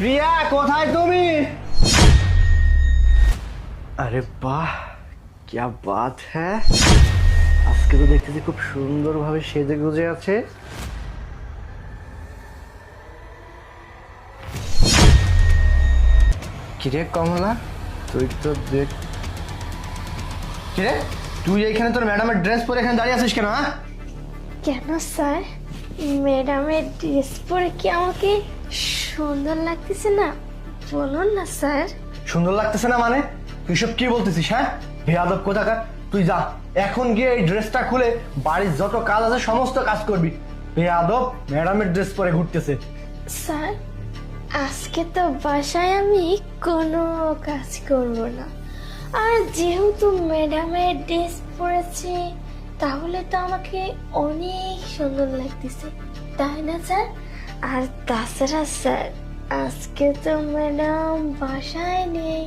প্রিয়া, কোথায় তুমি? আরে বাহ, क्या बात है। আজকে তো দেখতেছি খুব সুন্দরভাবে সেজে গুজে আছে। কিরে কমলা, তুই তো দেখ। কিরে, তুই এইখানে তোর ম্যাডামের ড্রেস পরে এখানে দাঁড়িয়ে আছিস কেন? হ্যাঁ, কেন স্যার, ম্যাডামের ড্রেস পরে কি আমাকে সুন্দর লাগতেছে না? বলুন না স্যার। সুন্দর লাগতেছে না মানে? তুই সব কি বলতেছিস? হ্যাঁ, বেয়াদব কোথাকার। তুই যা এখন গিয়ে এই ড্রেসটা খুলে বাড়ির যত কাজ আছে সমস্ত কাজ করবি। বেয়াদব, ম্যাডামের ড্রেস পরে ঘুরতেছে। স্যার, আজকে তো বাসায় আমি কোনো কাজ করব না। আর যেহেতু ম্যাডামের ড্রেস পরেছে, তাহলে তো আমাকে অনেক সুন্দর লাগতেছে, তাই না স্যার? আর তাছাড়া স্যার, আজকে তো ম্যাডাম বাসায় নেই,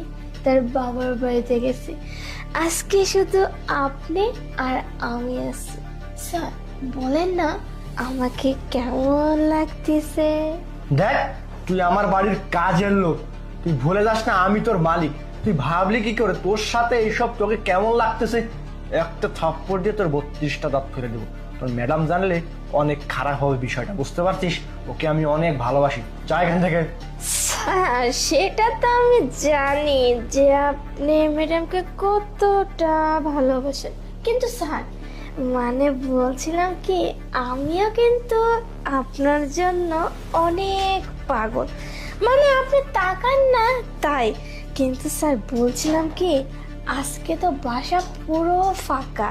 তার বাবার বাড়িতে গেছে। আজকে শুধু আপনি আর আমি আছি। স্যার বলেন না, আমাকে কেমন লাগতেছে? দেখ, তুই আমার বাড়ির কাজের লোক, তুই ভুলে যাস না আমি তোর মালিক। তুই ভাবলি কি করে তোর সাথে এইসব তোকে কেমন লাগতেছে? একটা থাপ্পড় দিয়ে তোর 32টা দাঁত ফেলে দেবো। তোর ম্যাডাম জানলে অনেক খারাপ হবে বিষয়টা, বুঝতে পারছিস? ওকে আমি অনেক ভালোবাসি। যা এখান থেকে। স্যার, সেটা তো আমি জানি যে আপনি ম্যাডামকে কতটা ভালোবাসেন, কিন্তু স্যার মানে বলছিলাম কি, আমিও কিন্তু আপনার জন্য অনেক পাগল। মানে আপনি তাকান না তাই। কিন্তু স্যার বলছিলাম কি, আজকে তো বাসা পুরো ফাঁকা,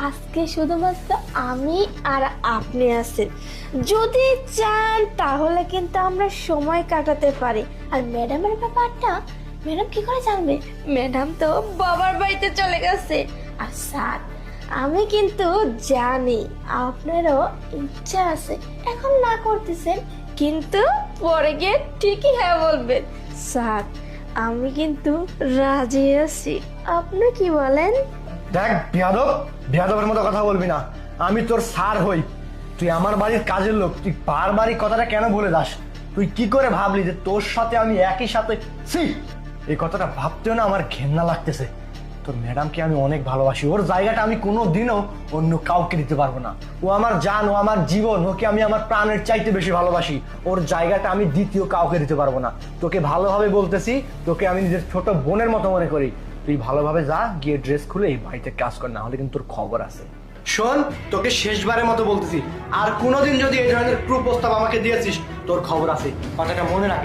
আজকে শুধুমাত্র আমি আর আপনি আছেন। যদি চান তাহলে কিন্তু আমরা সময় কাটাতে পারি। আর ম্যাডামের ব্যাপারটা ম্যাডাম কি করে জানবে? ম্যাডাম তো বাবার বাড়িতে চলে গেছে। আর স্যার, আমি কিন্তু জানি আপনারও ইচ্ছা আছে, এখন না করতেছেন, কিন্তু পরে গিয়ে ঠিকই হ্যাঁ বলবেন। স্যার, আমি কিন্তু রাজি আছি, আপনি কি বলেন? দেখ বেয়াদব, বেয়াদবের মতো কথা বলবি না। আমি তোর স্যার হই, তুই আমার বাড়ির কাজের লোক। তুই বারবারই কথাটা কেন বলে যাস? তুই কি করে ভাবলি যে তোর সাথে আমি একই সাথে? ছি, এই কথাটা ভাবতেও না আমার ঘেন্না লাগতেছে। তোর ম্যাডামকে আমি অনেক ভালোবাসি, ওর জায়গাটা আমি কোনো দিনও অন্য কাউকে দিতে পারবো না। ও আমার জান, ও আমার জীবন, ওকে আমি আমার প্রাণের চাইতে বেশি ভালোবাসি। ওর জায়গাটা আমি দ্বিতীয় কাউকে দিতে পারবো না। তোকে ভালোভাবে বলতেছি, তোকে আমি নিজের ছোট বোনের মতো মনে করি। তুই ভালোভাবে যা, গিয়ে ড্রেস খুলে এই বাড়িতে কাজ কর, না হলে কিন্তু তোর খবর আছে। শোন, তোকে শেষবারের মতো বলতেছি, আর কোনোদিন যদি এই ধরনের কুপ্রস্তাব আমাকে দিয়েছিস, তোর খবর আছে। কথাটা মনে রাখিস।